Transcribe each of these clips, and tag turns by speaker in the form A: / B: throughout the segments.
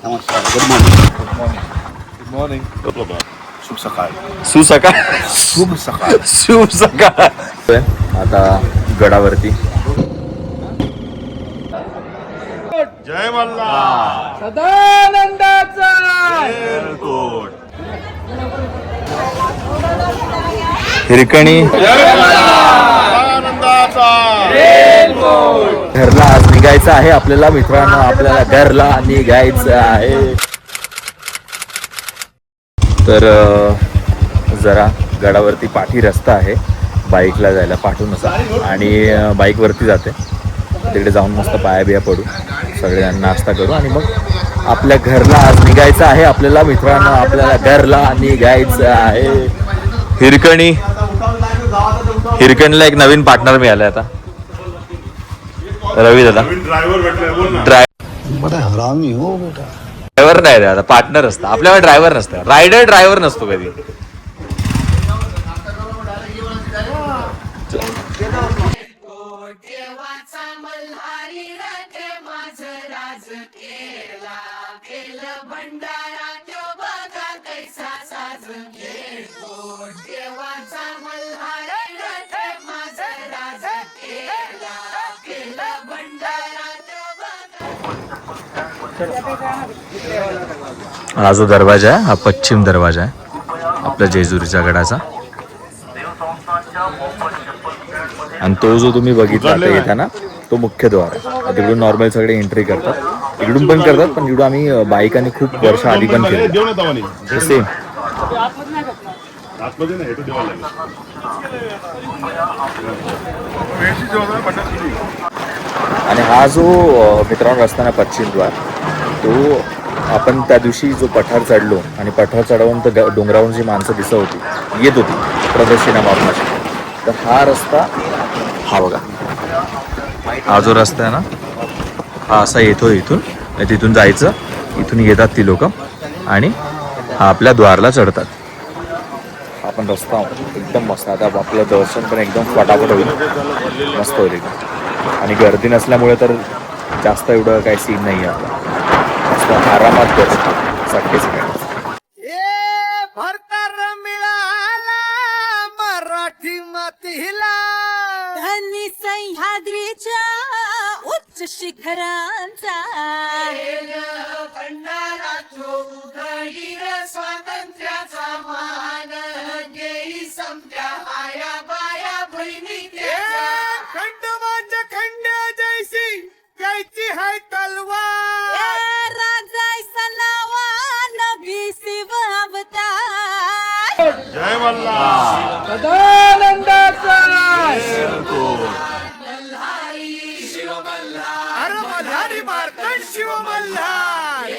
A: नमस्कार. Good morning.
B: Good morning.
A: शुभ सकाळ.
C: सुसकाळ.
A: शुभ सकाळ.
C: शुभ सकाळ. आता गडावरती
B: जय मल्हार.
D: सदानंदाचा
C: हिरकणी
B: आनंदाचा
C: घरला आज निघायचं आहे आपल्याला मित्रांनो. आपल्याला घरला निघायचं आहे. तर जरा गडावरती पाठी रस्ता आहे बाईकला जायला पाठवून आणि बाईकवरती जाते. तिकडे जाऊन मस्त पाया बिया पडू, सगळ्यांना नाश्ता करू आणि मग आपल्या घरला आज निघायचं आहे आपल्याला मित्रांनो. आपल्याला घरला निघायचं आहे. हिरकणीला एक नवीन पार्टनर मिळालाय आता. रवी दादा
B: ड्रायव्हर भेटलाय. बोल ना.
C: ड्रायव्हर नाही रे आता, पार्टनर असतं आपल्याकडे. ड्रायव्हर नसतं, रायडर ड्रायव्हर नसतो कधी. हा जो दरवाजा आहे हा पश्चिम दरवाजा आहे आपल्या जेजुरीच्या गडाचा. आणि तो जो तुम्ही बघितला आता येताना तो मुख्य द्वार आहे. तिकडून नॉर्मल सगळे एंट्री करतात, इकडून पण करतात, पण तिकडून आम्ही बाईकाने खूप वर्ष आधी पण केलं सेम.
B: आतमध्ये नाही तो देवाला
C: आणि हा जो मित्रांनो रस्ता ना पश्चिम द्वार, तो आपण त्या दिवशी जो पठार चढलो आणि पठार चढवून तर डोंगरावरून जी माणसं दिसत होती येत होती प्रदक्षिणा मारण्याची, तर हा रस्ता हा बघा. हा जो रस्ता आहे ना हा असा येतो इथून, तिथून जायचं, इथून येतात ती लोक आणि हा आपल्या द्वारला चढतात. हा पण रस्ता एकदम मस्त. आता आपलं दर्शन पण एकदम फटाफट होईल, मस्त होईल एकदम. आणि गर्दी नसल्यामुळे तर जास्त एवढं काही सीन नाही आहे आपला. मस्त आरामात दर्शन सगळे
D: भरतार मिळाला मराठी मातीला धनी सह्याद्रीच्या उच्च शिखरांचा स्वातंत्र्याचा मान गेली समत्या आया बाया बहिणी खंडोबाच्या खंड्या जैसी गायची हाय तलवार राजायचा नावा नबी शिव अवतार.
B: जय मल्हार.
D: सदानंदाचा अरे मल्हारी मार्तंड शिव मल्हार.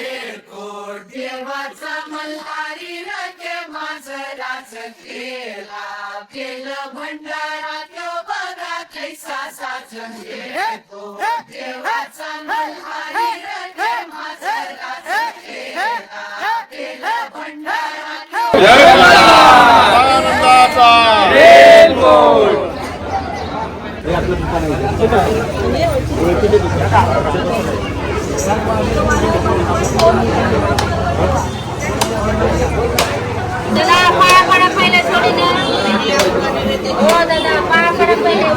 D: देवाचा मल्हारी रथे माजराच केला केलं भंडारा तो बघा कैसा साजन घेतो. देवाचा मल्हारी रथे माजराच केला केलं भंडारा तो
B: आनंदाचा
E: दादा पाया पडा पहिले सोडीने. हो दादा पाया पडा पहिले.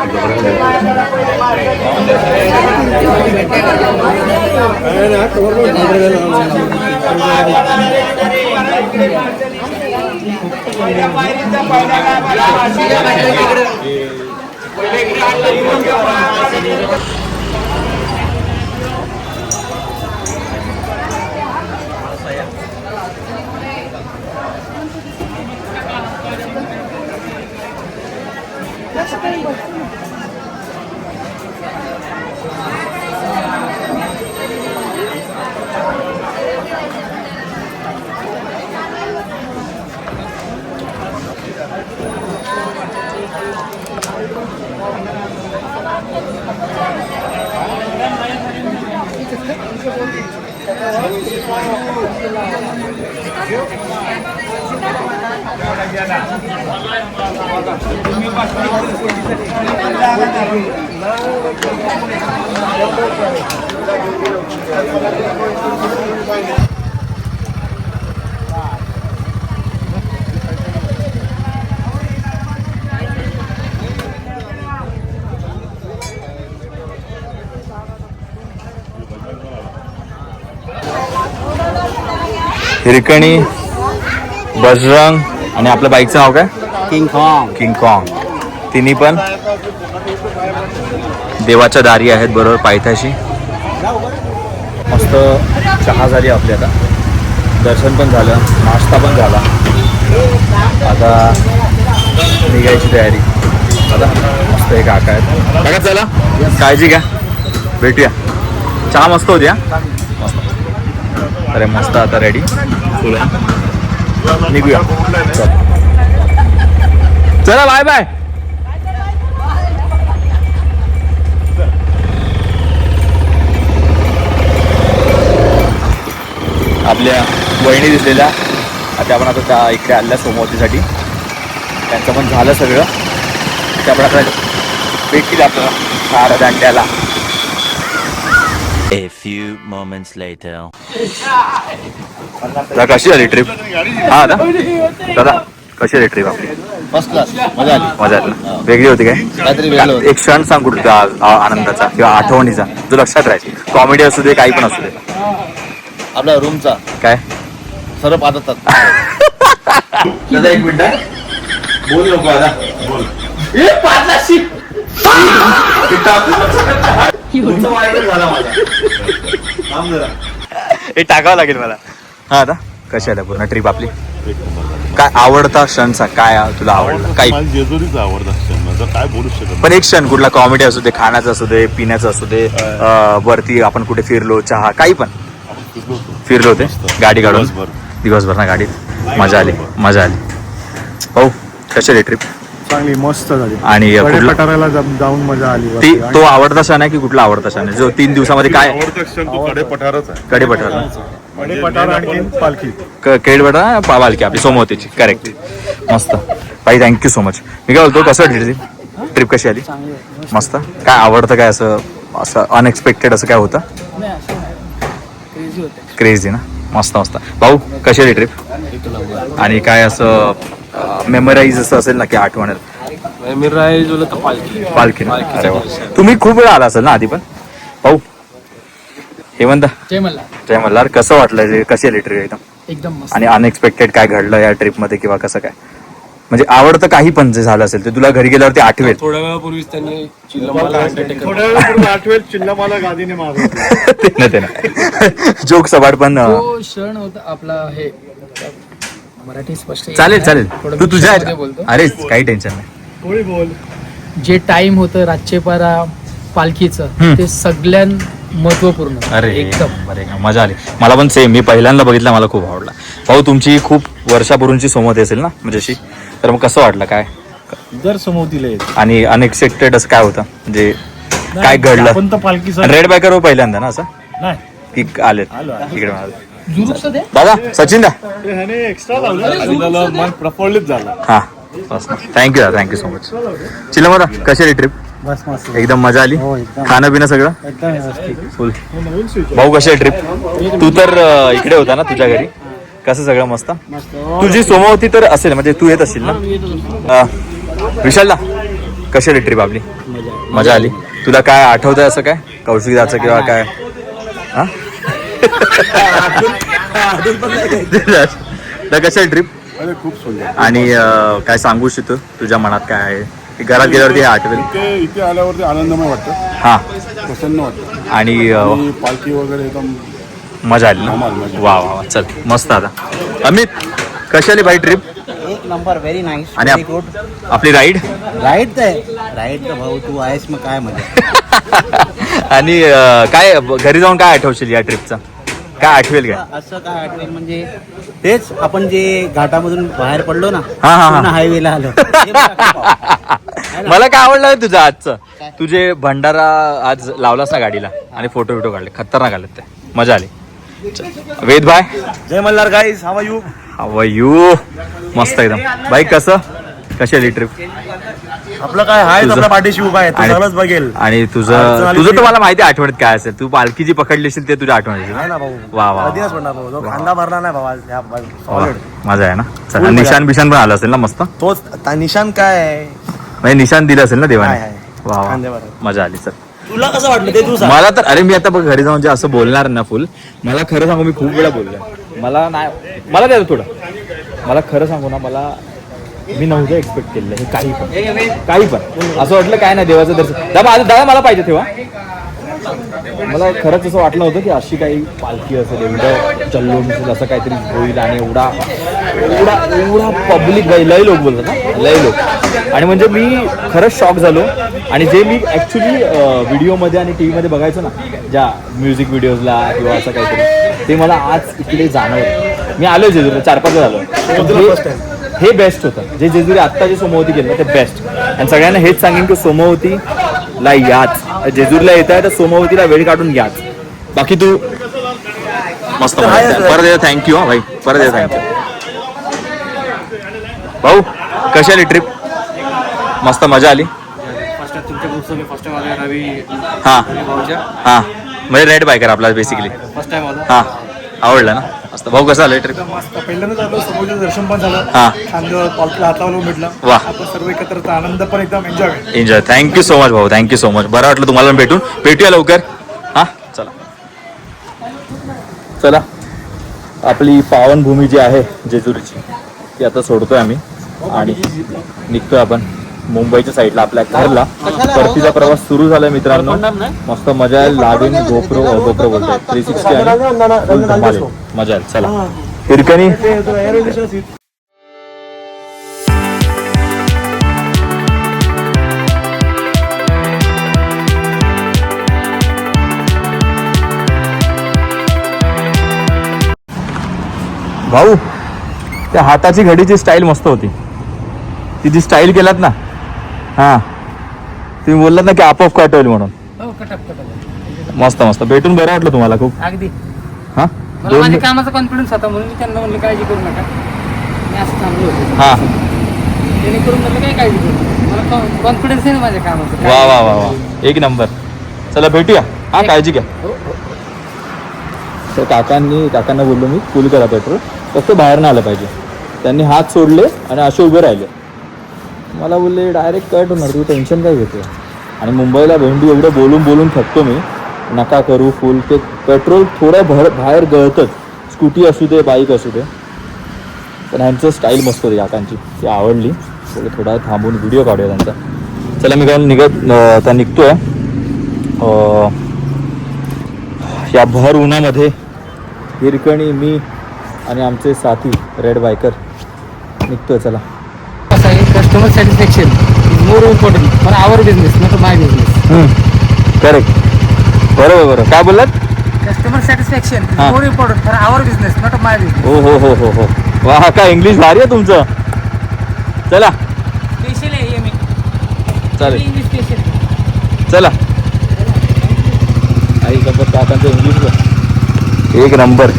C: हिरकणी, बजरंग आणि आपल्या बाईकचं नाव काय? King Kong. तिन्ही पण देवाच्या दारी आहेत बरोबर पायथ्याशी. मस्त चहा झाली आपली, आता दर्शन पण झालं, नाश्ता पण झाला, आता निघायची तयारी. आता मस्त एक काका आहेत. काका चला, काळजी घ्या, भेटूया. चहा मस्त होती. हा मस्त. अरे मस्त, आता रेडी निघूया. चला बाय बाय. आपल्या वहिनी दिसलेल्या आता आपण आता त्या इकडे आल्या सोमवतीसाठी. त्यांचं पण झालं सगळं. ते आपण आता भेटतील आपल्याला सारा दांड्याला.
F: A few moments later.
C: कशी झाली ट्रिप? हा दादा कशी झाली ट्रिप आपली?
A: फर्स्ट क्लास, मजा आली.
C: मजा आली ना? वेगळी होती काय?
A: काहीतरी वेगळं होतं.
C: एक क्षण सांग कुठला आनंदाचा किंवा आठवणीचा जो लक्षात राहील. कॉमेडी असू दे, काही पण असू दे.
A: आपल्या रूमचा
C: काय
A: सर्व पाहतात.
C: दादा एक मिनिट बोल नको दादा. बोल. हे टाकावं लागेल मला. हा आता कशी आला पूर्ण ट्रिप आपली? काय आवडता क्षणचा काय तुला आवडला? काही
B: मला जेजुरीचा आवडता क्षण, माझा काय बोलू शकत
C: पण एक क्षण कुठला, कॉमेडी असू दे, खाण्याचं असू दे, पिण्याचं असू दे, वरती आपण कुठे फिरलो, चहा काही पण फिरलो होते गाडी काढून दिवसभर ना गाडीत. मजा आली, मजा आली. हो कशी आली ट्रिप?
G: चांगली मस्त झाली.
C: आणि कुठला
G: पठाराला जाऊन मजा आली.
C: ती तो आवडता क्षण आहे की कुठला आवडता क्षण आहे जो 3 दिवसामध्ये काय?
B: आवडता क्षण तो कडे पठारच आहे.
C: कडे पठार,
G: पठार आणखी पालखी.
C: केड पठार पालखी आपली सोमवतीची. करेक्ट. मस्त भाई, थँक्यू सो मच. मी काय बोलतो, कसं वाटली ट्रिप? कशी आली? मस्त. काय आवडतं काय असं असं अनएक्सपेक्टेड असं काय होतं? क्रेझी ना. मस्त मस्त. भाऊ कशी आली ट्रिप? आणि काय असं मेमराईज असं असेल ना की आठवण पालखी ना? अरे वा. तुम्ही खूप वेळा आला असेल ना आधी पण? भाऊ हेमंत,
H: जय मल्हार.
C: जय मल्हार. कसं वाटलं? कशी आली ट्रिप?
H: एकदम मस्त.
C: आणि अनएक्सपेक्टेड काय घडलं या ट्रिप मध्ये किंवा कसं काय? म्हणजे आवडतं काही पण जे झालं असेल ते तुला घरी गेल्यावरती आठवेल.
H: थोड्या वेळापूर्वीच त्यांनी
G: थोड्या वेळ आठवेल चिल्लामाला गादीने मारलं.
C: ते ना जोक सवाड पण
H: तो क्षण होता आपला. हे मराठी स्पष्ट
C: चालेल चालेल.
H: थोडं
C: तू तुझ्या
H: मिक्समध्ये बोलतो.
C: अरे काही टेन्शन नाही.
G: कोळी बोल.
H: जे टाइम होतं रातचेपारा पालखीचं ते सगळ्यां महत्वपूर्ण.
C: अरे
H: एकदम
C: बरे मजा आली. मला पण सेम. मी पहिल्यांदा बघितला, मला खूप आवडला. भाऊ तुमची खूप वर्षापूर्वीची सोमवती असेल ना म्हणजे अशी, तर मग कसं वाटलं काय?
G: दर समोतीला येत.
C: आणि अनएक्सपेक्टेड असं काय होतं म्हणजे काय घडलं?
G: आपण तर पालखीचा
C: रेड बायकर पहिल्यांदा ना असं
G: नाही
C: की आलेत इकडे?
H: जुरूचं दे.
C: दादा सचिन दा.
G: ह्याने एक्स्ट्रा लावलं. मन प्रफुल्लित झालं.
C: हा थँक्यू दादा, थँक्यू सो मच. चिलमरा कशी आली ट्रिप?
G: बस मस्त.
C: एकदम मजा आली. खाणं पिणं सगळं
G: एकदम व्यवस्थित.
C: फुल. भाऊ कशी आहे ट्रिप? तू तर इकडे होता ना तुझ्या घरी. कसं सगळं मस्त? तुझी सोमवती तर असेल म्हणजे तू येत असशील ना? विशालला कशी आली ट्रिप आपली? मजा आली. तुला काय आठवतंय असं काय कौशिकदाचं किंवा काय? हा कशी आहे ट्रिप?
B: अरे खूप सुंदर.
C: आणि काय सांगू शकतो तुझ्या मनात काय आहे? घरात गेल्यावरती आठवेल.
B: इथे आल्यावरती आनंदमय वाटतं,
C: हा
B: प्रसन्न वाटतं.
C: आणि
B: आणि पालखी वगैरे एकदम
C: मजा आली ना?
B: मजा.
C: वा वा वा. चल मस्त. आता अमित कशी आली बाई ट्रिप?
I: एक नंबर. Very nice.
C: आणि
I: व्हेरी गुड.
C: आपली राईड
I: राईट तर भाऊ तू आहेस मग काय म्हणजे.
C: आणि काय घरी जाऊन काय आठवशील या ट्रिपचा? काय आठवेल काय?
I: असं काय आठवेल म्हणजे तेच आपण जे घाटामधून बाहेर पडलो ना,
C: हा, हा, हा.
I: हायवेला आलो. ते बघ आपण.
C: मला काय आवडलं तुझं आजचं? तुझे भंडारा आज लावलास ना गाडीला आणि फोटो काढले, खतरनाक आले ते. मजा आली. वेद भाई
G: जय Malhar guys. How you?
C: How you? मस्त एकदम. बाई कसं कशी आली ट्रिप?
G: आपलं काय हाय
C: तुझं-
G: आपल्या पाठीशी उभा आहे.
C: आणि-
G: सगळंच बघेल.
C: आणि तुझं
G: अडचण
C: तुझं
G: आली
C: तर मला माहिती आहे आठवणीत काय असेल. तू पालखी जी पकडली असेल ते तुझ्या आठवणीत
G: नाही ना भाऊ.
C: वा वा
G: कधीच पडणार भाऊ. जो खांदा भरला नाही भाऊ आज या
C: वा.
G: solid.
C: मजा आहे ना? चल,
G: फुल मजा.
C: निशान बिशान पण आलं असेल ना मस्त?
G: तोच निशान काय आहे?
C: म्हणजे निशान दिलं असेल ना देवाने?
G: आहे.
C: वा वा.
G: खांद्यावर.
C: मजा आली. चल
G: तुला कसं वाटलं ते तू सांग.
C: मला तर अरे मी आता बघ घरी जाऊन जे असं बोलणार ना फुल, मला खरं सांगू मी खूप वेळा बोललोय. मला नाही, मला द्या थोडं. मला खरं सांगू ना, मला मी नव्हतं एक्सपेक्ट केलेलं हे काही पण असं वाटलं काय नाही देवाचं दर्शन. दादा मला पाहिजे तेव्हा मला खरंच असं वाटलं होतं की अशी काही पालखी असेल, एवढं जल्लोष असेल, असं काहीतरी होईल आणि एवढा पब्लिक लय लोक बोलतात ना, लय लोक. आणि म्हणजे मी खरंच शॉक झालो. आणि जे मी ॲक्च्युली व्हिडिओमध्ये आणि टी व्हीमध्ये बघायचो ना, ज्या म्युझिक व्हिडिओजला किंवा असं काहीतरी, ते मला आज इकडे जाणवलं. मी आलो जेजुरीला 4-5 झालो. हे बेस्ट होतं जे जेजुरी आत्ता जे सोमवती केलं ते बेस्ट. आणि सगळ्यांना हेच सांगेन की सोमवतीला याच, जेजुरीला येत आहे तर सोमवतीला वेळ काढून घ्याच. बाकी तू मस्त परत येतो. थँक्यू. भाई परत येतो. थँक्यू भाऊ. कशी आली ट्रिप? मस्त मजा आली. हां हां म्हणजे रेड बायकर आपला बेसिकली
G: फर्स्ट टाइम आलो.
C: हां आवडलं ना मस्त. भाऊ कसं आलं ट्रिप?
G: मस्त. पहिल्यांदाच आलो, समोरचं दर्शन पण झालं.
C: हां
G: खांद्यावर पालखीला हात लावलं भेटलं.
C: वा.
G: आपण सर्व एकत्र आनंद पण एकदम enjoy.
C: Enjoy. Thank you so much भाऊ. Thank you so much. बरं वाटलं तुम्हाला पण भेटूया लवकर. हां चला चला. आपली पावनभूमी जी आहे जेजुरीची ती आता सोडतोय आम्ही आणि निघतोय आपण मुंबईच्या साईडला आपल्या घरला. परतीचा प्रवास सुरू झालाय मित्रांनो. मस्त मजा येईल. लागेल गोप्रो बोलतोय 360 आणि full धमाल. मजा येईल. चला हिरकणी. भाऊ त्या हाताची घडीची स्टाईल मस्त होती. ती जी स्टाईल केलात ना, हां तुम्ही बोललात ना की आपोआप कट होईल म्हणून. मस्त मस्त. भेटून बरं वाटलं तुम्हाला खूप.
H: अगदी
C: हां
H: मला माझ्या कामाचा कॉन्फिडन्स होता म्हणून मी त्यांना म्हणलं काळजी करू नका, मी असं थांबलो होतो.
C: हां
H: जेणेकरून म्हणलं काय काळजी करू, मला कॉन्फिडन्स आहे ना माझ्या कामाचा.
C: वा वा वा वा एक नंबर. चला भेटूया. हां काळजी घ्या. तर काकांना बोललो मी फुल करा पेट्रोल, फक्त बाहेर नाही आलं पाहिजे. त्यांनी हात सोडले आणि असे उभे राहिले. मला बोलले डायरेक्ट कट होणार, तू टेन्शन काय घेतो. आणि मुंबईला भेंडी एवढं बोलून थकतो मी. नका करू फुल. ते पेट्रोल थोडं बाहेर गळतच, स्कूटी असू दे बाईक असू दे. पण ह्यांचं स्टाईल मस्त होती काकांची, ती आवडली. थोडं थोडा थांबून व्हिडिओ काढूया त्यांचा. चला मी काय निघतोय या भर उन्हामध्ये. हिरकणी, मी आणि आमचे साथी रेड बायकर निघतोय. चला.
H: कसं आहे, customer satisfaction is more important for our business, not my business.
C: Correct. बरोबर. काय बोललात?
H: कस्टमर सॅटिस्फॅक्शन इज
C: हां.
H: More important for our business, not my business.
C: हो. वा काय इंग्लिश भारी आहे तुमचं. चला
H: स्पेशल आहे हे मी.
C: चालेल.
H: English special.
C: चला. आई गप्पा काकांचं इंग्लिश एक नंबर.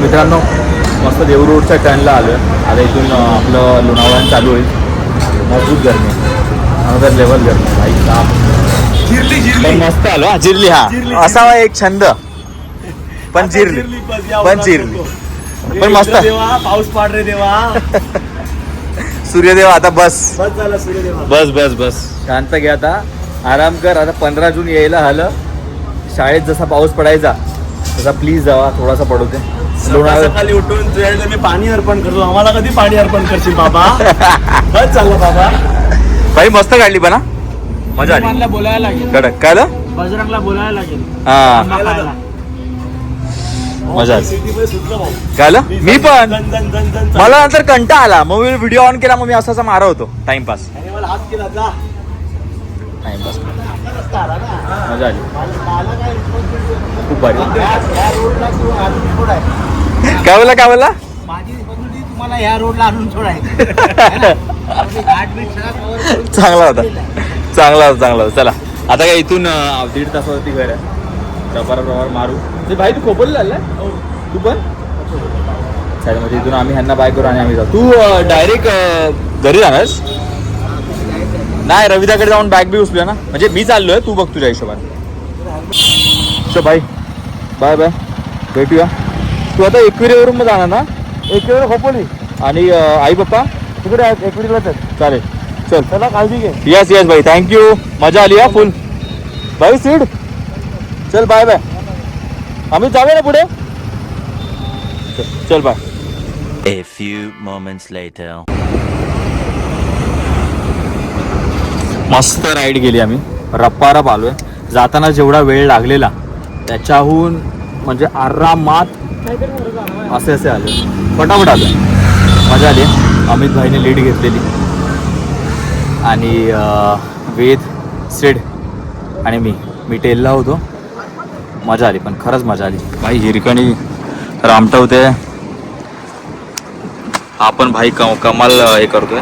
C: मित्रांनो मस्त देऊर रोडच्या टर्नला आलो आहे. आता इथून आपलं लोणावळा चालू होईल. मजबूत गरमी, अनदर लेवल गरमी भाई साहब. पण मस्त आलो. हा जिरली. हा असावा एक छंद. पण जिरली पण मस्त.
G: पाऊस पाड रे देवा.
C: सूर्यदेव आता बस
G: झाला सूर्यदेवा.
C: बस शांत घे आता. आराम कर. आता 15 जून यायला आलं. शाळेत जसा पाऊस पडायचा तसा प्लीज जावा, थोडासा पडू दे.
G: सकाळी उठून तुझ्याकडे मी पाणी अर्पण करतो. आम्हाला कधी पाणी अर्पण करशील बाबा? बस चाललं बाबा.
C: भाई मस्त काढली पण. मजा आली.
H: मला बोलायला लागेल,
C: कडक. काय आलं?
H: बजरंगला बोलायला लागेल.
C: हा
H: खायला.
C: मजा आली.
G: सिटीमध्ये सुटलं भाऊ.
C: काय आलं? मी पण
G: दन दन दन दन.
C: मला नंतर कंटा आला. मग मी व्हिडिओ ऑन केला. मग मी असा मारा होतो टाइमपास.
G: आणि मला हात केला जा.
C: टाइमपास मजा आली. खूप भारी. काय बोला?
I: माझी रिस्पॉन्सिबिलिटी तुम्हाला ह्या रोडला आणून सोडायचं.
C: चांगला होता. चला आता काय इथून 1.5 तासावरती घर आहे. रबार मारू. ते भाई तू खोपोलीला आलाय? तू पण साईडमध्ये. इथून आम्ही ह्यांना बाय करू आणि आम्ही जाऊ. तू डायरेक्ट घरी जाणारस? नाही रविदाकडे जाऊन बॅग बी उचलूया ना. म्हणजे मी चाललोय, तू बघ तुझ्या हिशोबाने. चल बाय. भेटूया. तू आता एकविरेवरून मग जाणार ना? एक किलो खोपोली आणि आई पप्पा तिकडे आहेत एक मिनिटलाच आहेत. चालेल चल चला काळजी घे. येस येस भाई थँक्यू मजा आली हा फुल भाई सीड चल बाय बाय आम्ही जाऊया ना पुढे चल bye.
F: A few moments later.
C: मस्त राईड गेली आम्ही रप्पारप आलोय. जाताना जेवढा वेळ लागलेला त्याच्याहून म्हणजे आरामात असे असे आले फटाफट आलं. मजा आली. अमित भाईने लीड घेतलेली आणि वेद सीड आणि मी टेलला होतो. मजा आली पण खरंच मजा आली भाई. हिरकणी रामटवते हा पण भाई कमाल हे करतोय.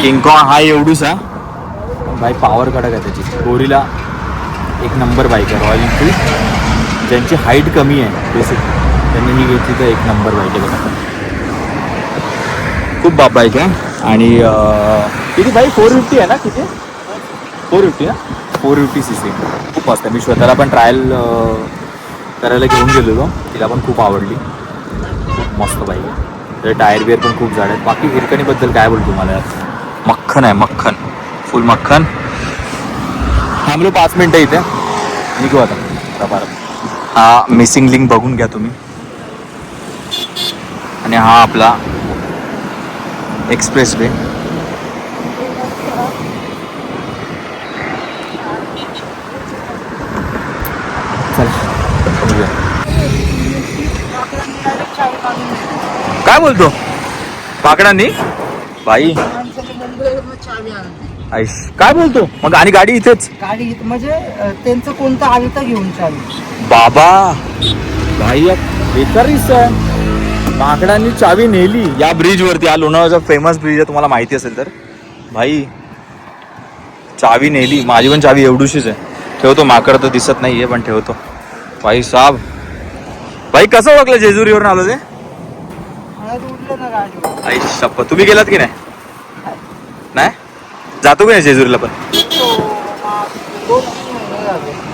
C: किंगकॉंग हा एवढूसा भाई पॉवर कडक आहे त्याची. गोरीला एक नंबर बाईक आहे रॉयल एनफिल्ड. ज्यांची हाईट कमी आहे बेसिक त्यांनी ही घेतली तर एक नंबर बाईक आहे बघा. खूप बाप बाईक आहे. आणि किती भाई 450 आहे ना किती 450 ना 450 cc खूप मस्त आहे. मी स्वतःला पण ट्रायल करायला घेऊन गेलेलो. तिला पण खूप आवडली. खूप मस्त बाईक आहे. त्याचे टायर बिअर पण खूप जाड आहेत. बाकी हिरकणीबद्दल काय बोलतो तुम्हाला मक्खन आहे मक्खन फुल मक्खन. थांबलो 5 मिनटं इथे निघू आता. हा मिसिंग लिंक बघून घ्या तुम्ही. आणि हा आपला एक्सप्रेस वे. काय बोलतो पाकडांनी बाई आईश काय बोलतो मग. आणि गाडी इथेच
H: गाडी म्हणजे त्यांचं कोणतं आलं तर घेऊन चालू.
C: बाबा भाई बेकार रिस्क आहे. माकडांनी चावी नेली या ब्रिज वरती. हा लोणावळ्याचा फेमस ब्रिज आहे तुम्हाला माहिती असेल तर. भाई चावी नेली. माझी पण चावी एवढीशीच आहे. ठेवतो. माकड तर दिसत नाहीये पण ठेवतो. भाई साहेब भाई कसं ओळखलं जेजुरीवरून आलो ते. आई शप्पथ तुम्ही गेलात की नाही. नाही जातो की नाही जेजुरीला पण.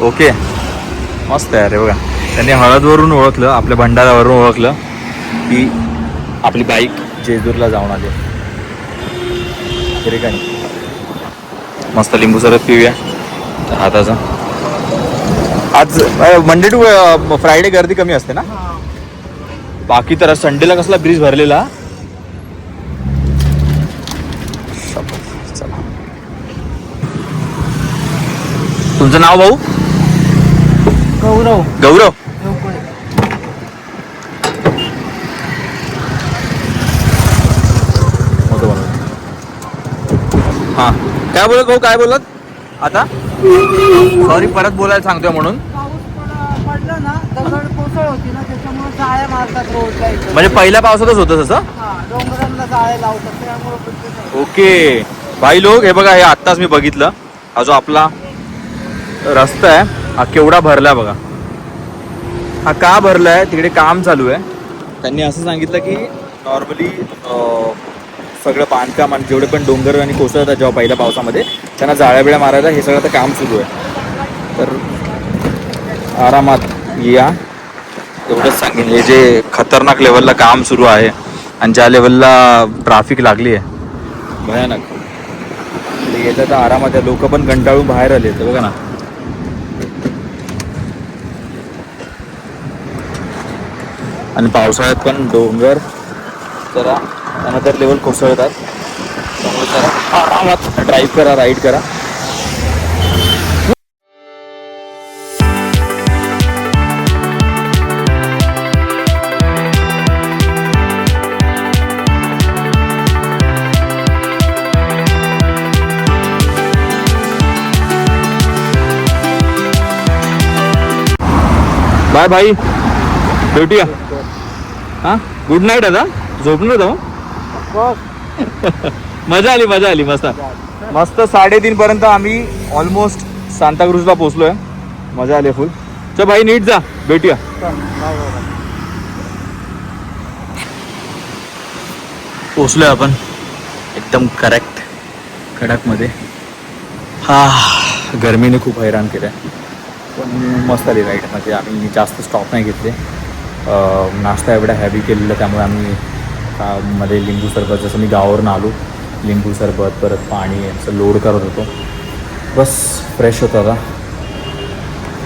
C: ओके मस्त आहे रे बघा. त्यांनी हळदवरून ओळखलं आपल्या भंडाऱ्यावरून ओळखलं की आपली बाईक जेजूरला जाऊन आली. तरी काय मस्त लिंबू सरबत पिऊया हाताचा. आज मंडे टू फ्रायडे गर्दी कमी असते ना. बाकी तर संडेला कसला ब्रिज भरलेला. चला तुमचं नाव भाऊ.
H: गौरव
C: गौरव. हा काय बोलत भाऊ काय बोलत आता. सॉरी परत बोलायला सांगतोय म्हणून.
H: पाऊस पडला ना दगड कोसळ होती ना त्याच्यामुळे जाळ्या मारतात रोड जायचं.
C: म्हणजे पहिल्या पावसातच होतं तसं.
H: डोंगरांना जाळ्या लावतात त्यामुळे.
C: ओके भाई लोक हे बघा हे आत्ताच मी बघितलं. हा जो आपला रस्ता आहे हा केवढा भरलाय बघा. हा का भरलाय तिकडे काम चालू आहे. त्यांनी असं सांगितलं की नॉर्मली सगळं बांधकाम आणि जेवढे पण डोंगर आणि कोसळतात जेव्हा पहिल्या पावसामध्ये त्यांना जाळ्या बिळ्या मारायला हे सगळं आता काम सुरू आहे. तर आरामात या एवढंच सांगेन. हे जे खतरनाक लेवलला काम सुरू आहे आणि ज्या लेवलला ट्रॅफिक लागली आहे भयानक येतं तर आरामात. लोक पण कंटाळून बाहेर आले तर बघा ना. आणि पावसाळ्यात पण डोंगर जरा अनदर लेवल कोसळतात त्यामुळे जरा आरामात ड्राईव्ह करा राईड करा. बाय भाई भेटूया. हां गुड नाईट. आता झोपून जाऊ. मजा आली मस्त मस्त. 3:30 पर्यंत आम्ही ऑलमोस्ट सांताक्रूजला पोहोचलोय. मजा आली फुल. चल भाई नीट जा भेटूया. पोचलोय आपण एकदम करेक्ट कडकमध्ये. हा गरमीने खूप हैराण केलं पण मस्त आली राईड. म्हणजे आम्ही जास्त स्टॉप नाही घेतले. नाश्ता एवढा हॅवी केलेला त्यामुळे आम्ही मध्ये लिंबू सरबत, जसं मी गावावरून आलो, लिंबू सरबत परत पाणी असं लोड करत होतो. बस फ्रेश होतं आता.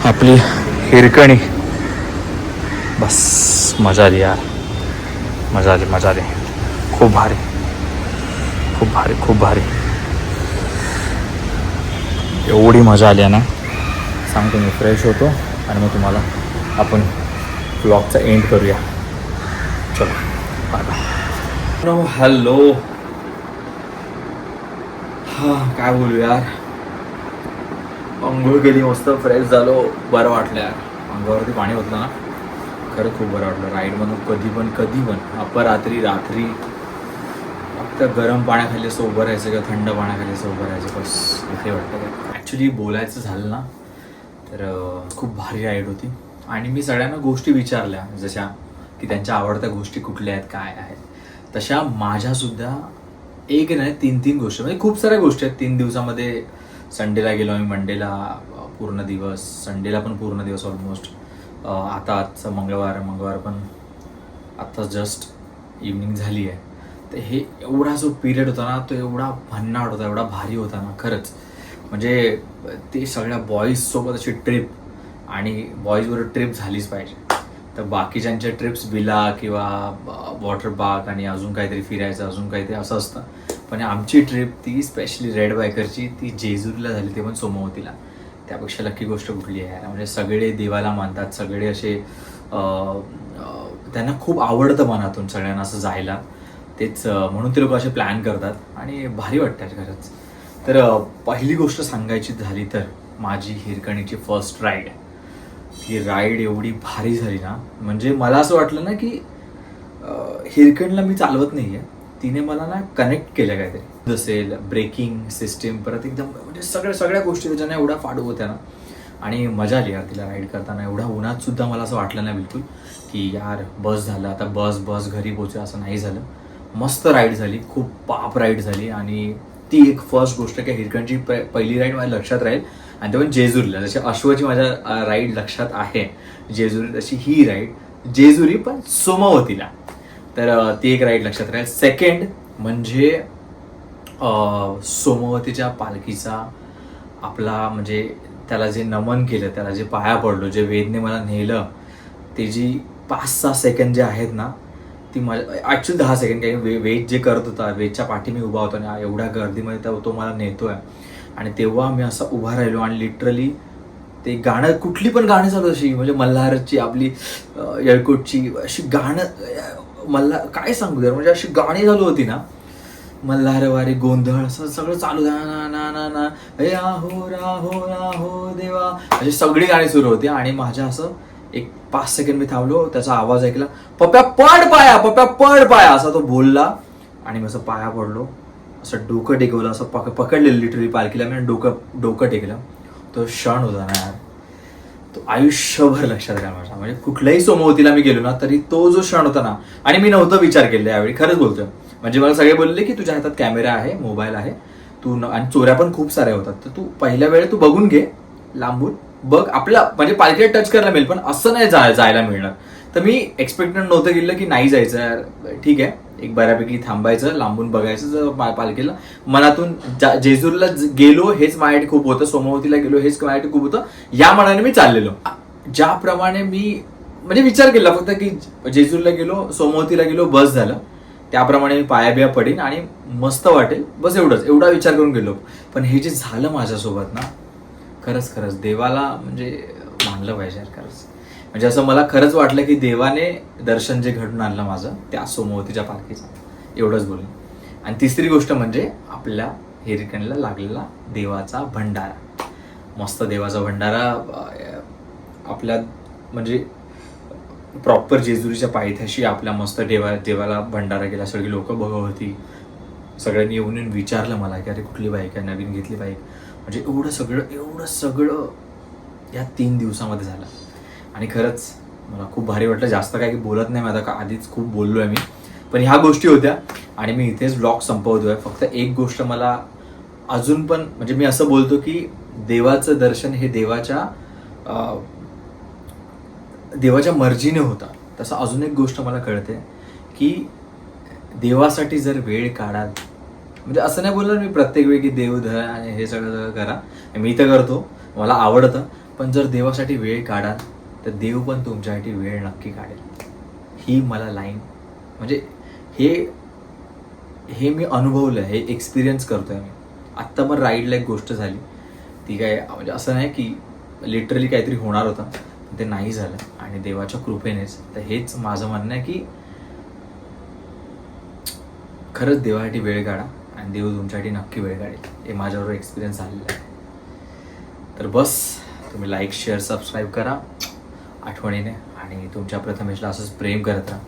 C: आपली हिरकणी. बस मजा आली यार, मजा आली. खूप भारी. एवढी मजा आली आहे ना, सांगतो मी. फ्रेश होतो आणि मग तुम्हाला आपण व्लॉगचा एंड करूया. चलो बाय बाय. हॅलो. काय बोलू यार, अंघोळ केली, मस्त फ्रेश झालो, बरं वाटलं यार. अंगावरती पाणी होतं ना, खरं खूप बरं वाटलं. राईडमधून कधी पण अपरात्री रात्री फक्त गरम पाण्याखाली असं उभं राहायचं किंवा थंड पाण्याखाली असं उभं राहायचं, बस इथे वाटतं. ॲक्च्युली बोलायचं झालं ना तर खूप भारी राईड होती. आणि मी सगळ्यांना गोष्टी विचारल्या, जशा की त्यांच्या आवडत्या गोष्टी कुठल्या आहेत, काय आहेत. तशा माझ्यासुद्धा एक नाही 3 गोष्टी, म्हणजे खूप साऱ्या गोष्टी आहेत. 3 दिवसामध्ये संडेला गेलो आम्ही, मंडेला पूर्ण दिवस, संडेला पण पूर्ण दिवस ऑलमोस्ट. आजचं मंगळवार पण आत्ता जस्ट इव्हनिंग झाली आहे. तर हे एवढा जो पिरियड होता ना, तो एवढा भन्नाट होता, एवढा भारी होता ना खरंच. म्हणजे ते सगळ्या बॉईजसोबत अशी ट्रिप, आणि बॉईजवर ट्रिप झालीच पाहिजे. तर बाकीच्यांच्या ट्रिप्स बिला किंवा वॉटर पार्क आणि अजून काहीतरी फिरायचं, अजून काहीतरी असं असतं. पण आमची ट्रिप ती स्पेशली रेड बायकरची, ती जेजुरीला झाली, ते पण सोमवतीला. त्यापेक्षा लकी गोष्ट कुठली आहे? म्हणजे सगळे देवाला मानतात, सगळे असे त्यांना खूप आवडतं मनातून सगळ्यांना असं जायला. तेच म्हणून ते लोक असे प्लॅन करतात आणि भारी वाटतं खरंच. तर पहिली गोष्ट सांगायची झाली तर माझी हिरकणीची फर्स्ट राईड. ही राईड एवढी भारी झाली ना, म्हणजे मला असं वाटलं ना की हिरकणीला मी चालवत नाही आहे, तिने मला ना कनेक्ट केलं काहीतरी. असेल ब्रेकिंग सिस्टीम, परत एकदम म्हणजे सगळ्या गोष्टी त्याच्यानं एवढा फाडू होत्या ना. आणि मजा आली यार तिला राईड करताना. एवढा उन्हात सुद्धा मला असं वाटलं नाही बिलकुल की यार बस झालं आता, बस घरी पोहोचू, असं नाही झालं. मस्त राईड झाली, खूप पाप राईड झाली. आणि ती एक फर्स्ट गोष्ट की हिरकणची पहिली राईड माझ्या लक्षात राहील. आणि ते पण जेजुरीला, जशी अश्वची माझ्या राईड लक्षात आहे जेजुरी, तशी ही राईड जेजुरी पण सोमवतीला. तर ती एक राईड लक्षात राहील. सेकंड म्हणजे सोमवतीच्या पालखीचा आपला, म्हणजे त्याला जे नमन केलं, त्याला जे पाया पडलो, जे वेदने मला नेलं, ते जी 5-6 सेकंड जे आहेत ना, ती माझ्या ॲक्च्युली 10 सेकंड, काही वेद जे करत होता, वेदच्या पाठी मी उभा होतो आणि एवढ्या गर्दीमध्ये तो मला नेतोय. आणि तेव्हा मी असा उभा राहिलो आणि लिटरली ते गाणं, कुठली पण गाणं चालू अशी, म्हणजे मल्हारची, आपली येळकोटची अशी गाणं, मला काय सांगू यार, म्हणजे अशी गाणी चालू होती ना, मल्हार वारी गोंधळ असं सगळं चालू, ना ना ना ना हे आहो राहो राहो देवा, अशी सगळी गाणी सुरू होती. आणि माझ्या असं एक 5 सेकंड मी थांबलो, त्याचा आवाज ऐकला, पप्प्या पड पाया असा तो बोलला. आणि मी असं पाया पडलो, असं डोकं टेकवलं, असं पकडलेलं लिटरली पालखीला मी, डोकं टेकलं. तो क्षण होता ना यार, तो आयुष्यभर लक्षात राहिला माझ्या. म्हणजे कुठल्याही सोमवतीला मी गेलो ना तरी तो जो क्षण होता ना, आणि मी नव्हतं विचार केला यावेळी, खरंच बोलतोय. म्हणजे मला सगळे बोलले की तुझ्या हातात कॅमेरा आहे, मोबाईल आहे, तू आणि चोऱ्या पण खूप साऱ्या होतात, तर तू पहिल्या वेळेत तू बघून घे, लांबून बघ, आपला म्हणजे पालखीला टच करायला मिळेल, पण असं नाही जायला मिळणार. तर मी एक्सपेक्टेड नव्हतं केलं की नाही जायचं यार, ठीक आहे, एक बऱ्यापैकी थांबायचं, लांबून बघायचं पालखीला. मनातून जेजुरीला गेलो हेच माझ्यासाठी खूप होतं, सोमवतीला गेलो हेच माझ्यासाठी खूप होतं, या मनाने मी चाललेलो. ज्याप्रमाणे मी म्हणजे विचार केला फक्त की जेजुरीला गेलो, सोमवतीला गेलो, बस झालं, त्याप्रमाणे मी पाया पडीन आणि मस्त वाटेल, बस एवढा विचार करून गेलो. पण हे जे झालं माझ्यासोबत ना, खरंच देवाला म्हणजे मानलं पाहिजे खरंच. म्हणजे असं मला खरंच वाटलं की देवाने दर्शन जे घडून आणलं माझं त्या सोमवतीच्या पालखीचं, एवढंच बोलून. आणि तिसरी गोष्ट म्हणजे आपल्या हिरकणीला लागलेला देवाचा भंडारा, मस्त देवाचा भंडारा आपल्या, म्हणजे प्रॉपर जेजुरीच्या पायथ्याशी आपल्या मस्त देवाला भंडारा केला. सगळी लोक बघत होती, सगळ्यांनी येऊन विचारलं मला की अरे कुठली बाईक आहे, नवीन घेतली बाईक. म्हणजे एवढं सगळं या 3 दिवसामध्ये झालं. आणि खरंच मला खूप भारी वाटलं. जास्त काही बोलत नाही मी आता, आधीच खूप बोललो आहे मी, पण ह्या गोष्टी होत्या आणि मी इथेच ब्लॉग संपवतोय. फक्त एक गोष्ट मला अजून पण, म्हणजे मी असं बोलतो की देवाचं दर्शन हे देवाच्या मर्जीने होता. तसं अजून एक गोष्ट मला कळते की देवासाठी जर वेळ काढाल, म्हणजे असं नाही बोलणार मी प्रत्येक वेळी की देव धर आणि हे सगळं करा, मी तर करतो, मला आवडतं, पण जर देवासाठी वेळ काढाल तर देव पण तुमच्यासाठी वेळ नक्की काढेल. ही मला लाईन म्हणजे हे मी अनुभवलं, हे एक्सपिरियन्स करतोय मी. आत्ता पण राईडला एक गोष्ट झाली, ती काय म्हणजे असं नाही की लिटरली काहीतरी होणार होतं, पण ते नाही झालं आणि देवाच्या कृपेनेच. तर हेच माझं म्हणणं आहे की खरंच देवासाठी वेळ काढा आणि देव तुमच्यासाठी नक्की वेळ काढेल. हे माझ्याबरोबर एक्सपिरियन्स झालेला आहे. तर बस तुम्ही लाईक, शेअर, सबस्क्राईब करा आठवणीने आणि तुमच्या प्रथमेशला असंच प्रेम करत राहा.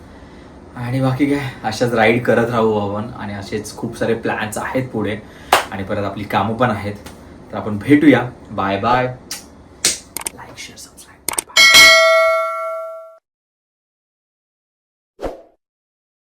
C: आणि बाकी काय, अशाच राईड करत राहू आपण आणि असेच खूप सारे प्लॅन्स आहेत पुढे आणि परत आपली कामं पण आहेत. तर आपण भेटूया. Bye bye.